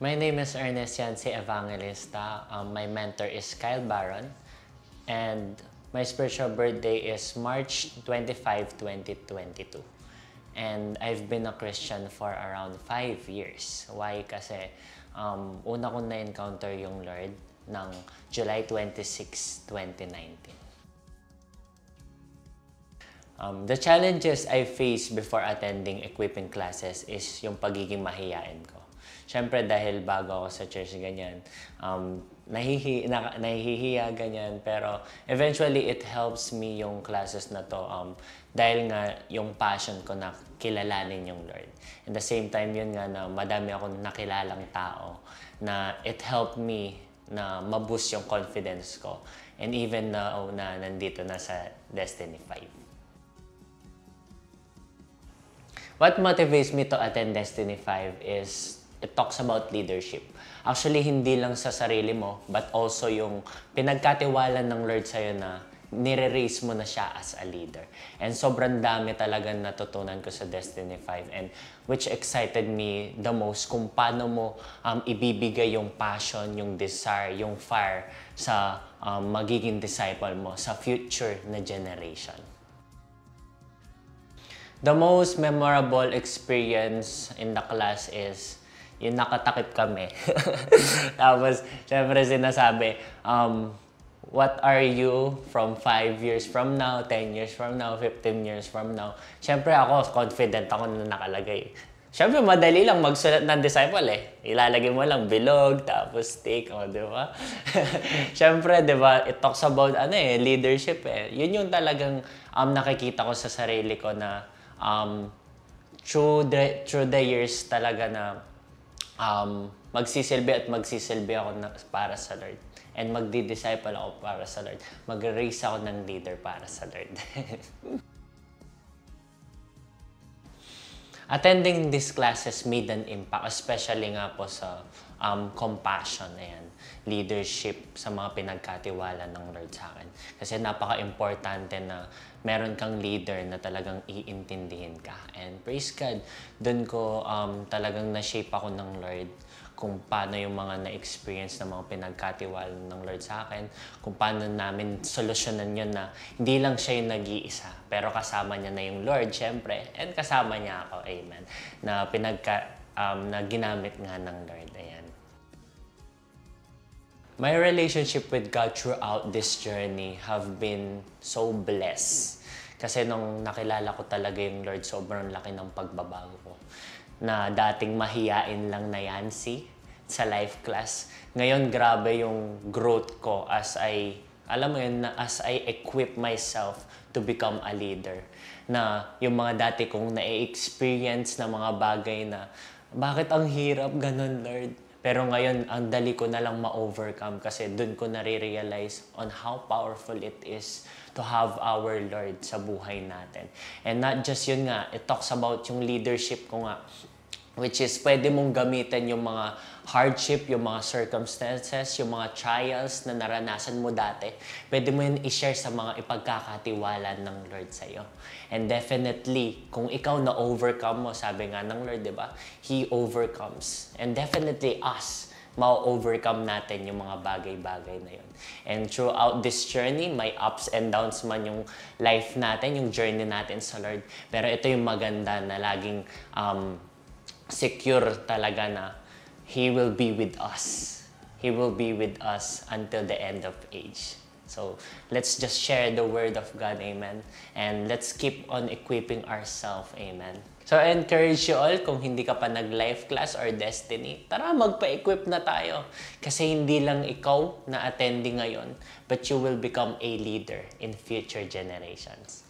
My name is Ernest Yancy Evangelista. My mentor is Kyle Baron. And my spiritual birthday is March 25, 2022. And I've been a Christian for around 5 years. Why? Kasi una kong na-encounter yung Lord ng July 26, 2019. The challenges I faced before attending equipping classes is yung pagiging mahiyain ko. Siyempre dahil bago ako sa church ganyan, nahihiya ganyan, pero eventually it helps me yung classes na to dahil nga yung passion ko na kilalanin yung Lord. At the same time yun nga na madami akong nakilalang tao na it helped me na ma-boost yung confidence ko, and even na nandito na sa Destiny 5. What motivates me to attend Destiny 5 is it talks about leadership. Actually, hindi lang sa sarili mo, but also yung pinagkatiwalan ng Lord sa'yo na nire-raise mo na siya as a leader. And sobrang dami talagang natutunan ko sa Destiny 5, and which excited me the most kung paano mo ibibigay yung passion, yung desire, yung fire sa magiging disciple mo sa future na generation. The most memorable experience in the class is yung nakatakip kami. Tapos, syempre sinasabi, what are you from 5 years from now, 10 years from now, 15 years from now? Syempre ako, confident ako na nakalagay. Syempre, madali lang magsulat ng disciple eh. Ilalagay mo lang bilog, tapos stick, di ba? Syempre, di ba, it talks about leadership eh. Yun yung talagang nakikita ko sa sarili ko na through the years talaga na magsisilbi ako para sa Lord. And magdi-disciple ako para sa Lord. Mag-raise ako ng leader para sa Lord. Attending these classes made an impact, especially nga po sa compassion, leadership sa mga pinagkatiwala ng Lord sa akin. Kasi napaka-importante na meron kang leader na talagang iintindihin ka. And praise God, dun ko talagang na-shape ako ng Lord kung paano yung mga na-experience na mga pinagkatiwala ng Lord sa akin, kung paano namin solusyonan yun na hindi lang siya yung nag-iisa, pero kasama niya na yung Lord, syempre, and kasama niya ako, amen, na na ginamit nga ng Lord, ayan. My relationship with God throughout this journey have been so blessed. Kasi nung nakilala ko talaga yung Lord, sobrang laki ng pagbabago ko. Na dating mahiyain lang na Yancy sa life class. Ngayon, grabe yung growth ko as I equip myself to become a leader. Na yung mga dati kong na-experience na mga bagay na, bakit ang hirap ganun, Lord? Pero ngayon, ang dali ko na lang ma-overcome kasi dun ko nare-realize on how powerful it is to have our Lord sa buhay natin. And not just yun nga, it talks about yung leadership ko nga, which is pwede mong gamitin yung mga hardship, yung mga circumstances, yung mga trials na naranasan mo dati. Pwede mo yun i-share sa mga ipagkakatiwala ng Lord sa'yo. And definitely, kung ikaw na-overcome mo, sabi nga ng Lord, di ba? He overcomes. And definitely us, ma-overcome natin yung mga bagay-bagay na yun. And throughout this journey, may ups and downs man yung life natin, yung journey natin sa Lord. Pero ito yung maganda na laging secure talaga na He will be with us. He will be with us until the end of age. So, let's just share the Word of God, amen? And let's keep on equipping ourselves, amen? So, I encourage you all, kung hindi ka pa nag-life class or Destiny, tara magpa-equip na tayo. Kasi hindi lang ikaw na attending ngayon, but you will become a leader in future generations.